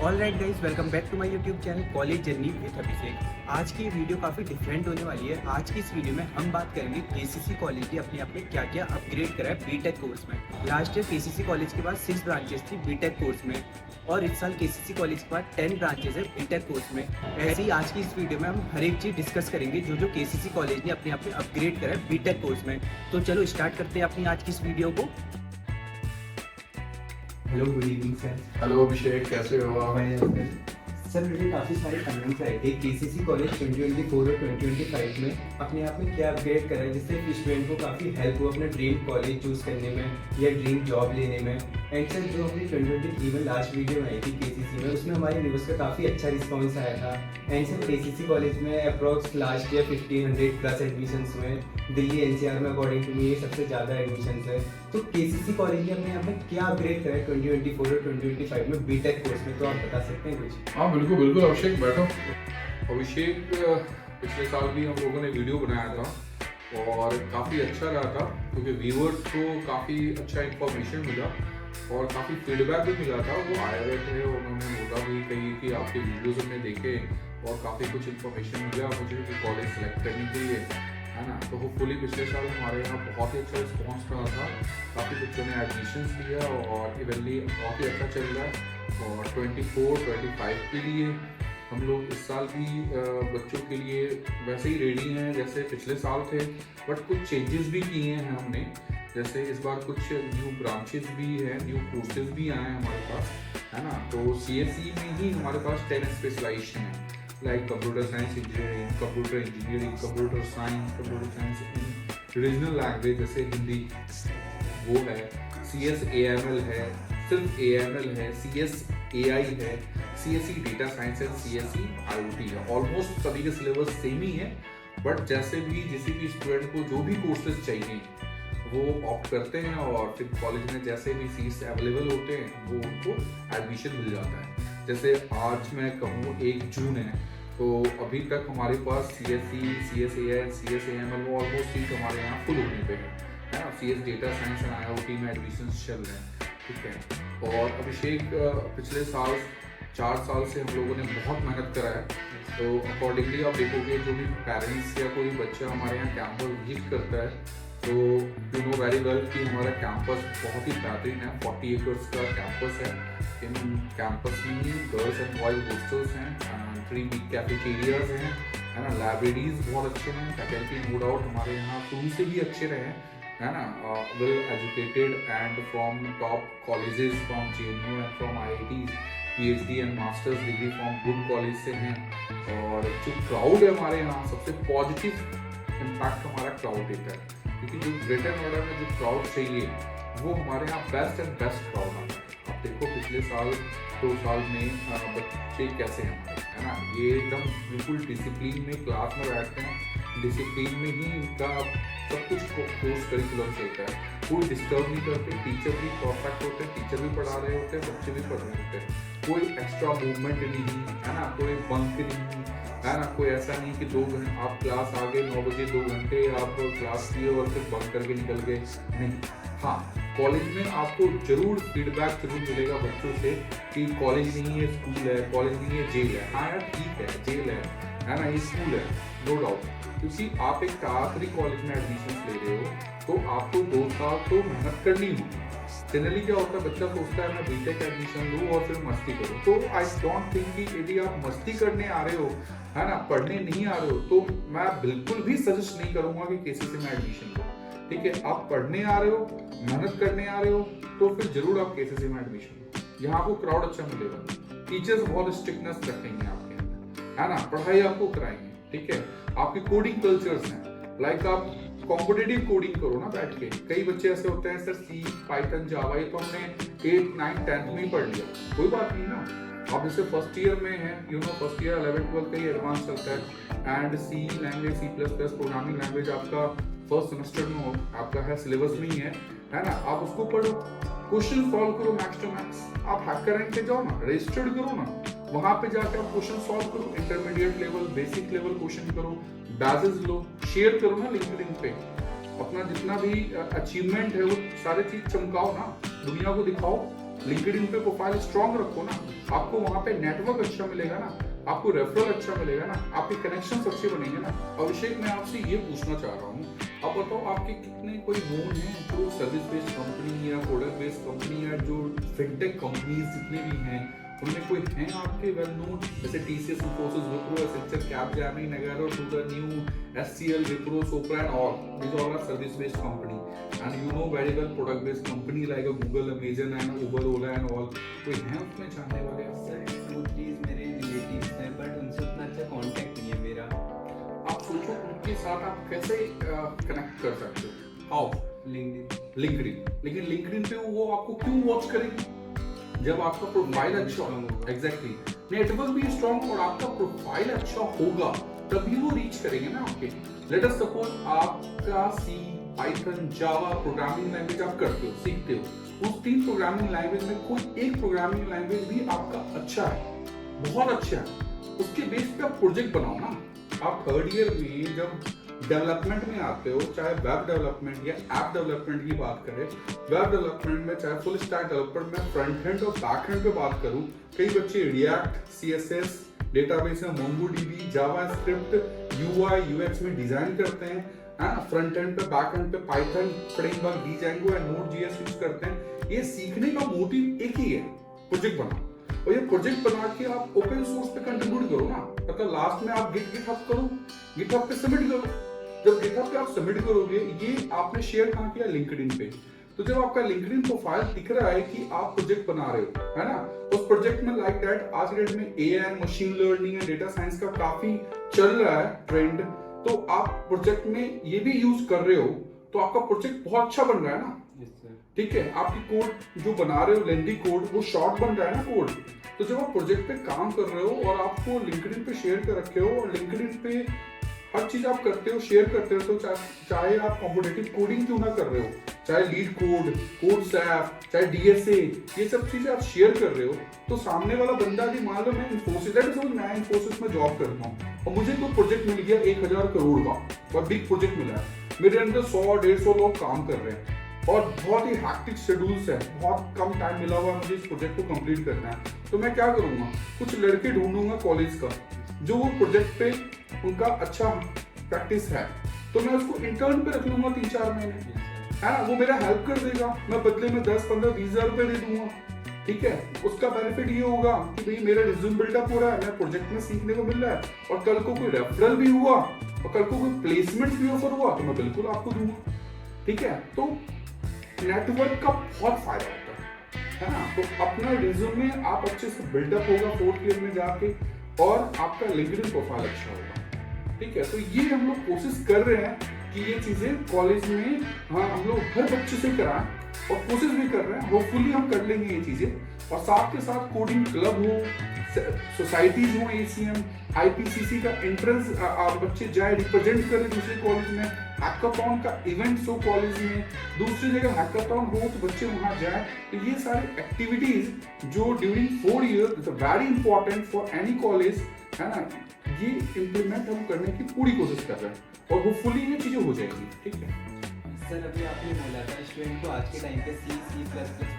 All right guys, welcome back to my YouTube channel college journey with Abhishek. आज की video काफ़ी different होने वाली है। आज की इस वीडियो में हम बात करेंगे केसीसी कॉलेज ने अपने आप में क्या क्या अपग्रेड करा है बीटेक कोर्स में। लास्ट ईयर केसीसी कॉलेज के पास 6 ब्रांचेस थी बीटेक कोर्स में, और इस साल केसीसी कॉलेज के पास 10 ब्रांचेस है बीटेक कोर्स में। ऐसे ही आज की इस वीडियो में हम हर एक चीज़ डिस्कस करेंगे जो जो केसीसी कॉलेज ने अपने आप में अपग्रेड करा है बीटेक कोर्स में। तो चलो स्टार्ट करते हैं अपनी आज की इस वीडियो को। Hello, good evening sir. Hello Abhishek, कैसे हो आप? सर मुझे काफ़ी सारे कमेंट्स आए थे केसीसी कॉलेज 2024 और 2025 में अपने आप में क्या अपग्रेड करा है जिससे स्टूडेंट को काफ़ी हेल्प हो अपना ड्रीम कॉलेज चूज़ करने में या ड्रीम जॉब लेने में। एंड सर जो अपनी 2023 में लास्ट वीडियो आई थी केसीसी में, उसमें हमारे व्यूअर्स का काफ़ी अच्छा रिस्पॉन्स आया था। एंड सर केसीसी कॉलेज में approx last year 1500 plus admissions हुए। दिल्ली एनसीआर में अकॉर्डिंग टू मी ये सबसे ज़्यादा एडमिशन्स है। तो केसीसी कॉलेज ने अपने यहाँ पे क्या अपग्रेड करा है 2024 और 2025 में बीटेक कोर्स में, तो आप बता सकते हैं कुछ? हाँ बिल्कुल बिल्कुल अभिषेक, बैठो। अभिषेक, पिछले साल भी हम लोगों ने वीडियो बनाया था और काफ़ी अच्छा रहा था क्योंकि व्यूअर्स को काफ़ी अच्छा इंफॉर्मेशन मिला और काफ़ी फीडबैक भी मिला था। वो आए हुए थे, उन्होंने बोला भी कही कि आपके वीडियोज़ हमने देखे और काफ़ी कुछ इन्फॉर्मेशन मिला मुझे कि कॉलेज सेलेक्ट करने के लिए, है ना। तो होपफुली पिछले साल हमारे यहाँ बहुत ही अच्छा रिस्पॉन्स रहा था। काफ़ी बच्चों ने एडमिशन्स लिया और इवेंटली बहुत ही अच्छा चल रहा है। और 24-25 के लिए हम लोग इस साल भी बच्चों के लिए वैसे ही रेडी हैं जैसे पिछले साल थे, बट कुछ चेंजेस भी किए हैं हमने। जैसे इस बार कुछ न्यू ब्रांचेस भी हैं, न्यू कोर्सेज भी आए हैं हमारे पास, है ना। तो सीएसई में ही हमारे पास 10 स्पेशलाइजेशन है, like computer science engineering, computer science in regional language जैसे हिंदी, वो है। CSAML है, सिर्फ AML है, CSAI है, CSE डेटा साइंस है, CSE IoT है। ऑलमोस्ट सभी के सिलेबस सेम ही है, बट जैसे भी किसी भी स्टूडेंट को जो भी कोर्सेज चाहिए वो ऑप्ट करते हैं और फिर कॉलेज में जैसे भी सीट्स अवेलेबल होते हैं वो उनको एडमिशन मिल जाता है। जैसे आज मैं कहूँ 1 जून है, तो अभी तक हमारे पास CSE, CSAI, CSAML वो ऑलमोस्ट सीट हमारे यहाँ फुल होने पे है ना। CS data science and IoT में एडमिशन चल रहे हैं, ठीक है। और अभिषेक, पिछले साल 4 साल से हम लोगों ने बहुत मेहनत करा है, तो अकॉर्डिंगली आप देखोगे जो भी पेरेंट्स या कोई बच्चा हमारे यहाँ कैंपस विजिट करता है तो यू नो वेरी वेल कि हमारा कैंपस बहुत ही बेहतरीन है। 40 एकर्स का कैंपस है। इन कैंपस में ही गर्ल्स एंड बॉयज हॉस्टल्स हैं, 3 बिग कैफेटेरियाज हैं, है ना। लाइब्रेरीज बहुत अच्छे हैं, फैकल्टी नो डाउट हमारे यहाँ शुरू से भी अच्छे रहे हैं, है ना। Well educated and from top colleges from JNU and from IIT, PhD and masters degree from good college से हैं। और जो क्राउड है हमारे यहाँ, सबसे पॉजिटिव इम्पैक्ट हमारा क्राउड देता है, क्योंकि जो ग्रेटर नोएडा में जो क्राउड चाहिए वो हमारे यहाँ बेस्ट एंड बेस्ट क्राउड आता है। आप देखो पिछले साल 2 साल में बच्चे कैसे हैं हमारे, है ना। ये एकदम बिल्कुल डिसिप्लिन में क्लास में बैठते हैं, डिसिप्लिन में ही इनका सब कुछ कोर्स करिकुलम चलता है, कोई डिस्टर्ब नहीं करते, टीचर भी परफेक्ट होते हैं, टीचर भी पढ़ा रहे होते हैं, बच्चे भी पढ़ रहे होते हैं, कोई एक्स्ट्रा मूवमेंट नहीं, है ना, कोई बंक नहीं, है ना। कोई ऐसा नहीं कि 2 घंटे आप क्लास आ गए 9 बजे, 2 घंटे आप क्लास किए और फिर बंक करके निकल गए, नहीं। हाँ, कॉलेज में आपको जरूर फीडबैक जरूर मिलेगा बच्चों से कि कॉलेज नहीं है स्कूल है, कॉलेज नहीं है जेल है। हाँ यार ठीक है, जेल है ना, ये स्कूल है, नो डाउट। क्योंकि आप एक आखिरी कॉलेज में एडमिशन ले रहे हो तो आपको 2 साल तो मेहनत करनी होगी। जनरली क्या होता है, बच्चा सोचता है मैं बीटेक एडमिशन लूँ और फिर मस्ती करूँ। तो आई डोंट थिंक कि यदि आप मस्ती करने आ रहे हो, है ना, पढ़ने नहीं आ रहे हो, तो मैं बिल्कुल भी सजेस्ट नहीं करूँगा कि केसीसी में एडमिशन लो, ठीक है। आप पढ़ने आ रहे हो, मेहनत करने आ रहे हो, तो फिर जरूर आप केसीसी में एडमिशन लो। यहाँ आपको क्राउड अच्छा मिलेगा, टीचर्स बहुत स्ट्रिक्टनेस रखेंगे आपके अंदर, है ना, पढ़ाई आपको कराएंगे, ठीक है। आपके कोडिंग कल्चर्स हैं, लाइक आप कॉम्पिटिटिव कोडिंग करो ना बैठ के। कई बच्चे ऐसे होते हैं सर C, पाइथन, जावा ये तो हमने 8, 9, 10th में ही पढ़ लिया, कोई बात नहीं ना। आप जैसे फर्स्ट ईयर में हैं, you know first year 11th 12th का ही एडवांस चलता है, and C language, C++ programming language आपका फर्स्ट सेमेस्टर में हो, आपका है सिलेबस में ही है ना। आप उसको पढ़ो, क्वेश्चन सॉल्व करो मैक्स टू मैक्स। आप हैकर रैंक पे जाओ ना, रजिस्टर्ड करो ना, वहां पे जाकर आप क्वेश्चन सॉल्व करो, intermediate level, basic level question करो, बैजेस लो, शेयर करो ना लिंक्डइन पे, अपना जितना भी अचीवमेंट है वो सारी चीज चमकाओ ना, दुनिया को दिखाओ, लिंक्डइन पे प्रोफाइल स्ट्रांग रखो ना, आपको वहां पे नेटवर्क अच्छा मिलेगा ना, आपको रेफरल अच्छा मिलेगा ना, आपके कनेक्शंस अच्छे बनेंगे ना। अभिषेक, मैं आपसे ये पूछना चाह रहा हूँ, आप बताओ आपके कितने कोई नोन है जो सर्विस बेस्ड कंपनी या प्रोडक्ट बेस्ड कंपनी या जो फिनटेक कंपनीज जितने भी हैं उनमें कोई हैं आपके वेल नोन, जैसे TCS, Infosys, Wipro, Accenture, Capgemini, Nagarro, to the new, HCL, Wipro, Sopra and all, these all are service based company and you know very well product based company like a Google, Amazon and Uber, Ola and all, कोई हैं उसमें जानने वाले आप? Sir वो please मेरे relatives हैं but उनसे उतना अच्छा कांटेक्ट नहीं है मेरा। आप सोचो उनके साथ आप कैसे कनेक्ट कर सकते हो? हाउ? लिंक्डइन। लेकिन लिंक्डइन पे वो आपको क्यों वॉच करेगी जब आपका प्रोफाइल अच्छा होगा? एग्जैक्टली, नेटवर्क भी स्ट्रांग और आपका प्रोफाइल अच्छा होगा तभी वो रीच करेंगे ना आपके। लेट अस सपोज आपका सी, पाइथन, जावा प्रोग्रामिंग लैंग्वेज आप करते हो, सीखते हो, उस 3 प्रोग्रामिंग लैंग्वेज में कोई एक प्रोग्रामिंग लैंग्वेज भी आपका अच्छा है, बहुत अच्छा है, उसके बेस पे आप प्रोजेक्ट बनाओ ना। आप 3rd ईयर में जब डेवलपमेंट में आते हो, चाहे वेब डेवलपमेंट या ऐप डेवलपमेंट की बात करें, वेब डेवलपमेंट में चाहे फुल स्टैक डेवलपमेंट में फ्रंट एंड और बैक एंड पे बात करूं, कई बच्चे रिएक्ट, CSS, डेटाबेस में MongoDB, जावास्क्रिप्ट, UI UX में डिजाइन करते हैं, है ना, फ्रंट एंड पे बैक एंड पे Python framework, Django and Node.js use करते हैं। ये सीखने का मोटिव एक ही है, प्रोजेक्ट बनाओ, और ये प्रोजेक्ट बना के आप ओपन सोर्स पे कंट्रीब्यूट करो ना, मतलब लास्ट में आप गिटहब करो, गिटहब पे सबमिट करो। जब गिटहब पे आप सबमिट करोगे, ये आपने शेयर कहाँ किया? लिंक्डइन पे। तो जब आपका लिंक्डइन प्रोफाइल दिख रहा है कि आप प्रोजेक्ट बना रहे हो, है ना, उस प्रोजेक्ट में लाइक दैट आज के डेट में AI, machine learning and data science का काफी चल रहा है ट्रेंड, तो आप प्रोजेक्ट में ये भी यूज कर रहे हो तो आपका प्रोजेक्ट बहुत अच्छा बन रहा है ना। ठीक है, आपकी कोड जो बना रहे हो, लेंथी कोड, वो शॉर्ट बन रहा है ना कोड। तो जब आप प्रोजेक्ट पे काम कर रहे हो और आपको लिंक्डइन पे शेयर कर रखे हो और लिंक्डइन पे हर चीज आप करते हो, शेयर करते हो, तो चाहे आप कॉम्पिटिटिव कोडिंग क्यों ना कर रहे हो, चाहे लीड कोड, कोड सैप, चाहे DSA, ये सब चीजें आप शेयर कर रहे हो, तो सामने वाला बंदा भी, मान लो मैं इन्फोसिस में जॉब करता हूँ और मुझे तो प्रोजेक्ट मिल गया 1000 करोड़ का, और बिग प्रोजेक्ट मिला है, मेरे अंदर 100-150 लोग काम कर रहे हैं और बहुत ही हैक्टिक शेड्यूल्स है, बहुत कम टाइम मिला हुआ है मुझे इस प्रोजेक्ट को कंप्लीट करना है। तो मैं क्या करूंगा, कुछ लड़के ढूंढूंगा कॉलेज का जो वो प्रोजेक्ट पे उनका अच्छा प्रैक्टिस है, तो मैं उसको इंटर्न पे रख लूंगा 3-4 महीने, है ना, वो मेरा हेल्प कर देगा, मैं बदले में 10-15-20 हजार रुपए दे दूंगा। ठीक है, उसका बेनिफिट ये होगा कि भाई मेरा रिज्यूम बिल्डअप हो रहा है, मैं प्रोजेक्ट में सीखने को मिल रहा है, और कल को कोई रेफरल भी हुआ और कल को कोई प्लेसमेंट भी ऑफर हुआ तो मैं बिल्कुल आपको दूंगा। ठीक है, तो नेटवर्क का बहुत फायदा होता है ना। तो अपना रिज्यूमे आप अच्छे से बिल्डअप होगा 4th ईयर में जाके, और आपका लिंक्डइन प्रोफाइल अच्छा होगा। ठीक है, तो ये हम लोग कोशिश कर रहे हैं कि ये चीजें कॉलेज में, हाँ, हम लोग हर बच्चे से कराएं और कोशिश भी कर रहे हैं, होपफुली हम कर लेंगे ये चीजें। और साथ के साथ कोडिंग क्लब हो, सोसाइटीज हो, ACM, IPCC का एंट्रेंस बच्चे जाए, रिप्रेजेंट करें दूसरे कॉलेज में, हैकाथॉन का इवेंट्स हो कॉलेज में, दूसरी जगह हैकाथॉन हो तो बच्चे वहां जाए। तो ये सारे एक्टिविटीज जो during 4 year is very important for any college, है ना, ये इम्प्लीमेंट हम करने की पूरी कोशिश कर रहे हैं और होपफुली ये चीजें हो जाएगी। ठीक है सर, अभी आपने बोला था स्टूडेंट को आज के टाइम पे C++,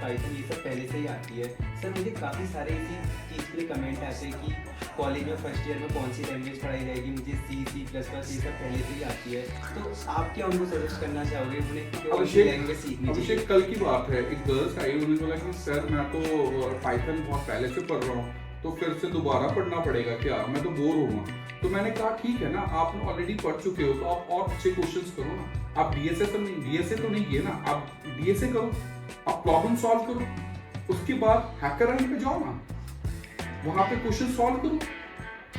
पाइथन ये सब पहले से ही आती है। सर, मुझे काफ़ी सारे इसी चीज़ के लिए कमेंट आते हैं कि कॉलेज में फर्स्ट ईयर में कौन सी लैंग्वेज पढ़ाई जाएगी, मुझे C++ ये सब पहले से ही आती है, तो आप क्या उनको सजेस्ट करना चाहोगे उन्हें कौन सी लैंग्वेज सीखनी चाहिए? अभिषेक, कल की बात है, एक गर्ल्स आई, उन्होंने बोला कि सर मैं तो पाइथन बहुत पहले से पढ़ रहा हूँ, तो फिर से दोबारा पढ़ना पड़ेगा क्या, मैं तो बोर होऊंगा। तो मैंने कहा ठीक है ना, आप ऑलरेडी पढ़ चुके हो तो आप और अच्छे क्वेश्चंस करो ना। आप DSA तो नहीं किए ना, आप DSA करो, आप प्रॉब्लम सॉल्व करो, उसके बाद हैकररैंक पे जाओ ना, वहां पे क्वेश्चन सॉल्व करो,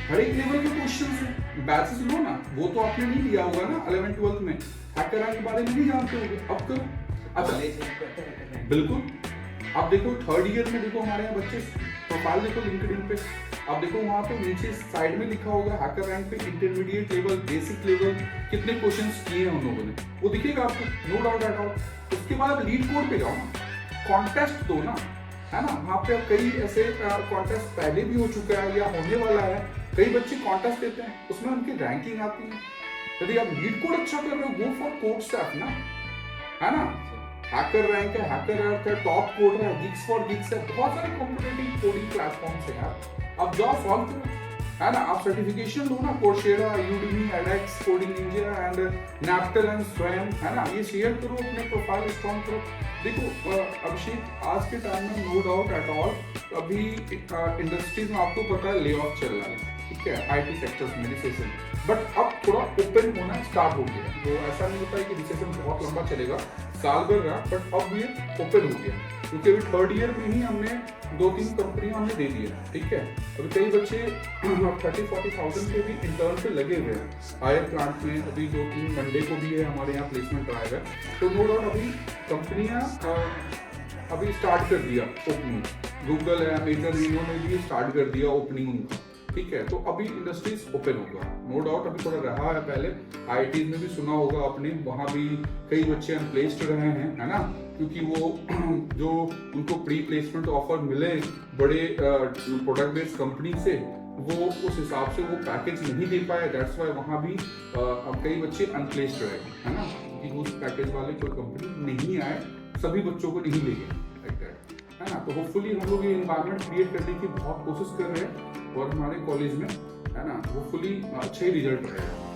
हर एक लेवल के क्वेश्चंस हैं, बैचेस लो ना, वो तो आपने नहीं लिया होगा ना 11th-12th में, हैकररैंक के बारे में नहीं जानते होगे, अब करो। अच्छा, बिल्कुल, आप देखो 3rd ईयर में, देखो हमारे यहाँ बच्चे प्रोफाइल देखो लिंक्डइन पे, आप देखो वहां पे नीचे साइड में लिखा होगा हैकररैंक पे इंटरमीडिएट लेवल, बेसिक लेवल, कितने क्वेश्चंस किए हैं उन लोगों ने, वो दिखेगा आपको, नो डाउट एट ऑल। उसके बाद आप लीड कोड पे जाओ ना, कॉन्टेस्ट दो ना, है ना, वहाँ पे कई ऐसे कॉन्टेस्ट पहले भी हो चुका है या होने वाला है, कई बच्चे कॉन्टेस्ट देते हैं, उसमें उनकी रैंकिंग आती है। यदि आप लीड कोड अच्छा कर रहे हो, गो फॉर कोड स्टैफ ना, है ना, हैकर रैंक है, हैकर अर्थ है, टॉप कोडर है, गिग्स फॉर गिग्स है, बहुत सारे कॉम्पिटिटिव कोडिंग प्लेटफॉर्म्स हैं यार। आप जाओ सॉल्व करो, है ना। आप सर्टिफिकेशन लो ना, Coursera, Udemy, edX, coding ninja and NPTEL and Swayam, है ना। ये शेयर करो, अपने प्रोफाइल स्ट्रॉन्ग करो। देखो अभिषेक, आज के टाइम में नो डाउट एट ऑल, अभी इंडस्ट्रीज में आपको पता है ले ऑफ चल रहा है, ठीक है, आईटी सेक्टर्स में रिसेशन, बट अब थोड़ा ओपन होना स्टार्ट हो गया। तो ऐसा नहीं होता है कि रिसेशन बहुत लंबा चलेगा, साल भर रहा, बट अब ये ओपन हो गया, क्योंकि अभी थर्ड ईयर में ही हमने 2-3 कंपनियां हमने दे दी है, ठीक है। अभी कई बच्चे 30-40,000 के भी इंटर्न पे लगे हुए हैं हायर प्लांट में। अभी 2-3 मंडे को भी है हमारे यहाँ प्लेसमेंट ड्राइव है। तो नो डाउट अभी कंपनियां अभी स्टार्ट कर दिया ओपनिंग, गूगल है, अमेजन, इन्होंने भी स्टार्ट कर दिया ओपनिंग उनका, ठीक है। तो अभी इंडस्ट्रीज ओपन होगा, नो डाउट। अभी थोड़ा रहा है, पहले आईटी में भी सुना होगा आपने, वहाँ भी कई बच्चे अनप्लेस्ड रहे हैं, है ना, क्योंकि वो जो उनको प्री प्लेसमेंट ऑफर मिले बड़े प्रोडक्ट बेस्ड कंपनी से, वो उस हिसाब से वो पैकेज नहीं दे पाए, दैट्स वाई वहाँ भी कई बच्चे अनप्लेस्ड रहे, है ना, क्योंकि उस पैकेज वाले कोई कंपनी नहीं आए, सभी बच्चों को नहीं ले गए, है ना। तो होपफुली हम लोग ये एनवायरनमेंट क्रिएट करने की बहुत कोशिश कर रहे हैं, और हमारे कॉलेज में, है ना, होपफुली अच्छे रिजल्ट रहेगा।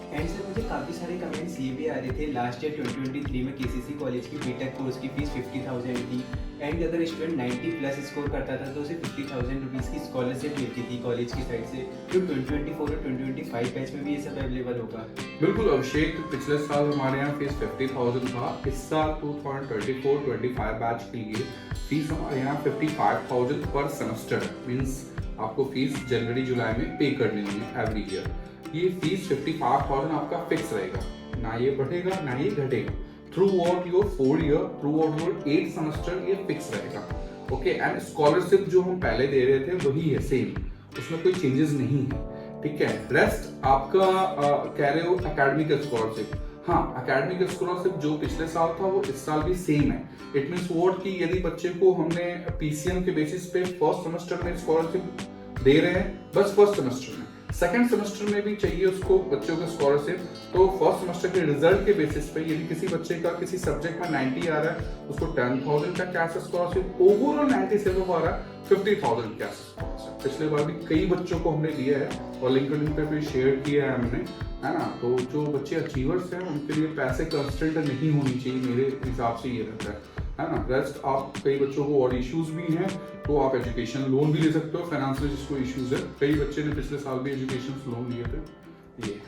एंड सर, मुझे काफ़ी सारे कमेंट्स ये भी आ रहे थे, लास्ट ईयर 2023 में केसीसी कॉलेज की बीटेक कोर्स की फीस 50,000 थी, एंड अगर स्टूडेंट 90+ स्कोर करता था तो उसे 50,000 रुपीज़ की स्कॉलरशिप मिलती थी कॉलेज की साइड से। तो 2024 और 2025 बैच में भी ये सब अवेलेबल होगा? बिल्कुल अभिषेक, पिछले साल हमारे यहाँ फीस 50,000 था, इस साल 2024-25 बैच के लिए फीस हमारे यहाँ 55,000 पर सेमेस्टर, मीन्स आपको फीस जनवरी जुलाई में पे करनी होगी एवरी ईयर। ये फीस 55,000 आपका फिक्स रहेगा, ना ये बढ़ेगा ना ये घटेगा, through out your 4 year, through out your 8 semester ये फिक्स रहेगा, ओके। एंड स्कॉलरशिप जो हम पहले दे रहे थे वही है, सेम, उसमें कोई चेंजेस नहीं है, ठीक है। रेस्ट आपका कह रहे हो एकेडमिक स्कॉलरशिप, हाँ, एकेडमिक स्कॉलरशिप जो पिछले साल था वो इस साल भी सेम है। इट मीन्स व्हाट कि यदि बच्चे को हमने पीसीएम के बेसिस पे फर्स्ट सेमेस्टर में स्कॉलरशिप दे रहे हैं, बस फर्स्ट सेमेस्टर में, सेकंड सेमेस्टर में भी चाहिए उसको बच्चों को स्कॉलरशिप, तो फर्स्ट सेमेस्टर के रिजल्ट के बेसिस पे यदि किसी बच्चे का किसी सब्जेक्ट में 90 आ रहा है, उसको 10,000 का कैश स्कॉलरशिप, ओवरऑल 97 आ रहा है, 50,000 कैश स्कॉलरशिप। पिछले बार भी कई बच्चों को हमने दिया है और लिंक्डइन पे भी शेयर किया है हमने, है ना। तो जो बच्चे अचीवर्स हैं उनके लिए पैसे कंस्टेंट नहीं होनी चाहिए, मेरे हिसाब से ये रहता है ना। रेस्ट आप, कई बच्चों को और इश्यूज भी हैं तो आप एजुकेशन लोन भी ले सकते हो, फाइनेंशियल जिसको इश्यूज है, कई बच्चे ने पिछले साल भी एजुकेशन लोन लिए थे। ये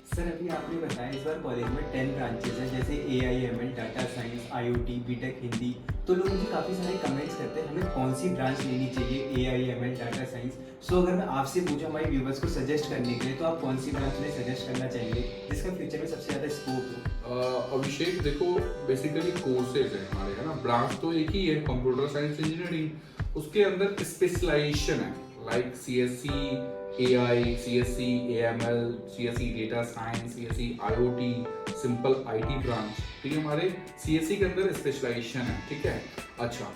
सर, अभी आपने बताया इस बार कॉलेज में 10 ब्रांचेस हैं, जैसे AIML, data science, IoT, B Tech Hindi. तो लोग मुझे काफ़ी सारे कमेंट्स करते हैं हमें कौन सी ब्रांच लेनी चाहिए, AIML, डाटा साइंस। सो अगर मैं आपसे पूछूं हमारे व्यूवर्स को सजेस्ट करने के लिए, तो आप कौन सी ब्रांच में सजेस्ट करना चाहेंगे जिसका फ्यूचर में सबसे ज़्यादा स्कोप हो? अभिषेक देखो, बेसिकली कोर्सेज है हमारे, है ना, ब्रांच तो एक ही है, कंप्यूटर साइंस इंजीनियरिंग, उसके अंदर स्पेशलाइजेशन है, like CSE AI, CSE AML, CSE data science, CSE IoT, simple IT branch, तो ये हमारे CSE के अंदर स्पेशलाइजेशन है, ठीक है। अच्छा,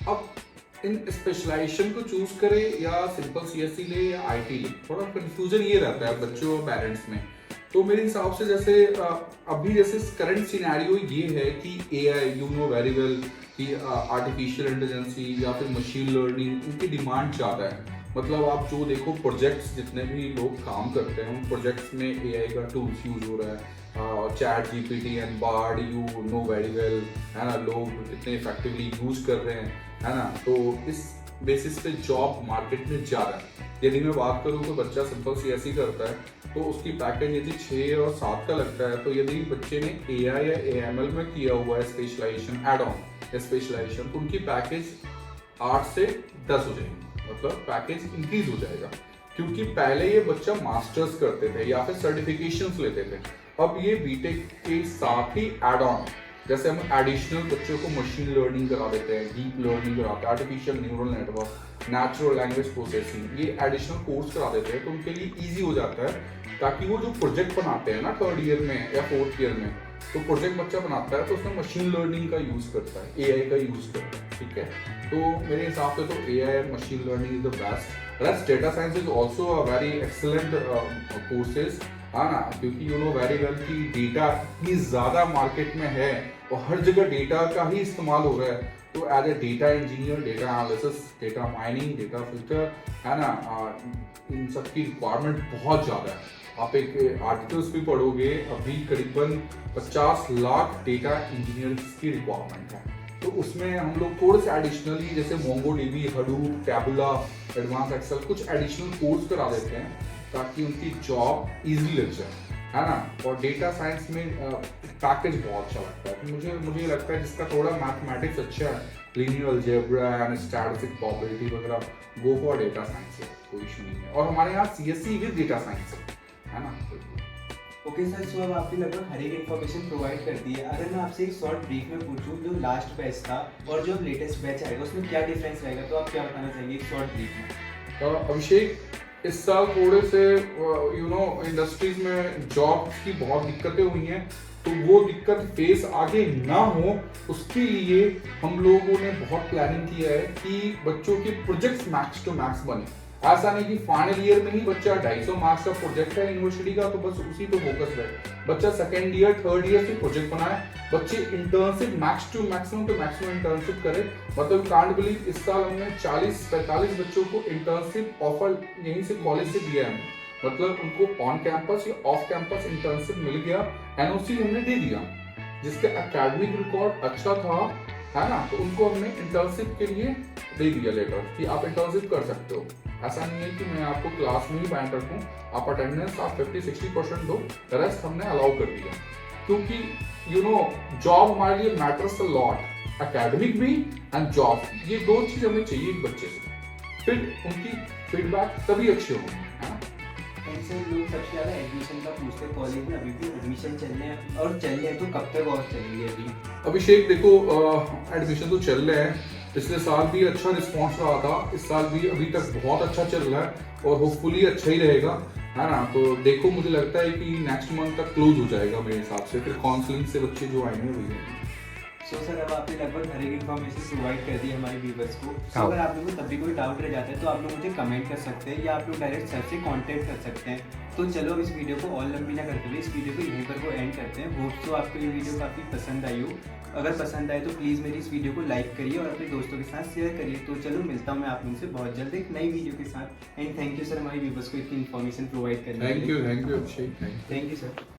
अब इन स्पेशलाइजेशन को चूज करें या सिंपल CSE ले या IT ले, थोड़ा कंफ्यूजन ये रहता है बच्चों और पेरेंट्स में। तो मेरे हिसाब से जैसे अभी जैसे करंट सिनेरियो ये है कि AI, you know very well कि आर्टिफिशियल इंटेलिजेंस या फिर मशीन लर्निंग, इनकी डिमांड ज़्यादा है। मतलब आप जो देखो प्रोजेक्ट्स, जितने भी लोग काम करते हैं उन प्रोजेक्ट्स में AI का टूल्स यूज हो रहा है, chat GPT and Bard, you know very well, है ना, लोग कितने इफेक्टिवली यूज कर रहे हैं, है ना। तो इस बेसिस पे जॉब मार्केट में ज़्यादा है। यदि मैं बात करूँ तो बच्चा सिंपल CSE करता है तो उसकी पैकेज यदि 6 और 7 का लगता है, तो यदि बच्चे ने AI या AML में किया हुआ है स्पेशलाइजेशन, एड ऑन या स्पेशलाइजेशन, तो उनकी पैकेज 8 से 10 हो जाएगी, मतलब पैकेज इंक्रीज हो जाएगा। क्योंकि पहले ये बच्चा मास्टर्स करते थे या फिर सर्टिफिकेशंस लेते थे, अब ये बीटेक के साथ ही एड ऑन, जैसे हम एडिशनल बच्चों को मशीन लर्निंग करा देते हैं, डीप लर्निंग कराते हैं, artificial neural network, natural language processing, ये एडिशनल कोर्स करा देते हैं, तो उनके लिए ईजी हो जाता है, ताकि वो जो प्रोजेक्ट बनाते हैं ना 3rd ईयर में या 4th ईयर में, तो प्रोजेक्ट बच्चा बनाता है तो उसमें मशीन लर्निंग का यूज करता है, AI का यूज करता है, ठीक है। तो मेरे हिसाब से तो AI और machine learning is the best. Rest data science is also a very excellent courses, है ना, क्योंकि यू नो वेरी वेल कि डेटा इतनी ज़्यादा मार्केट में है और हर जगह डेटा का ही इस्तेमाल हो रहा है। तो as a data engineer, data analysis, data mining, data filter, है ना, इन सब की रिक्वायरमेंट बहुत ज़्यादा है। आप एक आर्टिकल्स भी पढ़ोगे, अभी करीबन 50 लाख डेटा इंजीनियर्स की रिक्वायरमेंट है। तो उसमें हम लोग थोड़े से एडिशनली जैसे मोंगोडीबी, हडूप, टैबुला, एडवांस एक्सेल कुछ एडिशनल कोर्स करा देते हैं ताकि उनकी जॉब इजीली लग जाए, है ना। और डेटा साइंस में पैकेज बहुत अच्छा लगता है। तो मुझे लगता है जिसका थोड़ा मैथमेटिक्स अच्छा है, linear algebra and statistic probability वगैरह, गो फॉर डेटा साइंस है, कोई इशू नहीं है। और हमारे यहाँ सीएससी विद डेटा साइंस है ना। ओके सर, सो अब आपने लगभग हर एक इन्फॉर्मेशन प्रोवाइड कर दी है। अगर मैं आपसे एक शॉर्ट ब्रीफ में पूछूं, जो लास्ट बैच था और जो लेटेस्ट बैच आएगा उसमें क्या डिफरेंस रहेगा, तो आप क्या बताना चाहिए एक शॉर्ट ब्रीफ में? अभिषेक, इस साल थोड़े से इंडस्ट्रीज में जॉब्स की बहुत दिक्कतें हुई हैं, तो वो दिक्कत फेस आगे ना हो उसके लिए हम लोगों ने बहुत प्लानिंग किया है कि बच्चों के प्रोजेक्ट्स मैक्स टू मैक्स बने। ऐसा नहीं कि फाइनल ईयर में ही बच्चा 250 मार्क्स का प्रोजेक्ट है यूनिवर्सिटी का तो बस उसी पे फोकस रहे। बच्चा सेकेंड ईयर, थर्ड ईयर से प्रोजेक्ट बनाए, बच्चे internship max to maximum internship करे। मतलब कांट बिलीव, इस साल हमने 40-45 बच्चों को इंटर्नशिप ऑफर यहीं से कॉलेज से दिया है। मतलब उनको ऑन कैंपस या ऑफ कैंपस इंटर्नशिप मिल गया, एनओसी हमने दे दिया। जिसका एकेडमिक रिकॉर्ड अच्छा था, है ना, तो उनको हमने इंटर्नशिप के लिए दे दिया लेटर कि आप इंटर्नशिप कर सकते हो। ऐसा नहीं है कि मैं आपको क्लास में ही बैठ रखूं, आप अटेंडेंस आप 50-60% दो, रेस्ट हमने अलाउ कर दिया। क्योंकि जॉब हमारे लिए मैटर्स अ लॉट, एकेडमिक भी एंड जॉब, ये दो चीज हमें चाहिए एक बच्चे से, फिर उनकी फीडबैक तभी अच्छी होगी, है ना। सर, लोग सबसे ज़्यादा एडमिशन का पूछते हैं, कॉलेज में अभी भी एडमिशन चल रहे हैं और चल रहे हैं, तो कब तक और चलेंगे? अभी अभिषेक देखो, एडमिशन तो चल रहे हैं, पिछले साल भी अच्छा रिस्पॉन्स रहा था, इस साल भी अभी तक बहुत अच्छा चल रहा है और होपफुली अच्छा ही रहेगा, है ना। तो देखो, मुझे लगता है कि नेक्स्ट मंथ तक क्लोज हो जाएगा मेरे हिसाब से, फिर काउंसलिंग से बच्चे जो आएंगे वही। सो सर, अब आपने लगभग हर एक इन्फॉर्मेशन प्रोवाइड कर दी हमारे व्यूवर्स को। सो अगर आप लोगों को तब भी कोई डाउट रह जाता है तो आप लोग मुझे कमेंट कर सकते हैं या आप लोग डायरेक्ट सर से कांटेक्ट कर सकते हैं। तो चलो, अब इस वीडियो को और लंबी ना करते हुए इस वीडियो को यहीं पर वो एंड करते हैं। होप सो आपको ये वीडियो काफ़ी पसंद आई हो। अगर पसंद आए तो प्लीज़ मेरी इस वीडियो को लाइक करिए और अपने दोस्तों के साथ शेयर करिए। तो चलो, मिलता हूँ मैं आप लोगों से बहुत जल्द एक नई वीडियो के साथ। एंड थैंक यू सर हमारे व्यूवर्स को इतनी इन्फॉर्मेशन प्रोवाइड करने के लिए। Thank you Abhishek, thank you sir.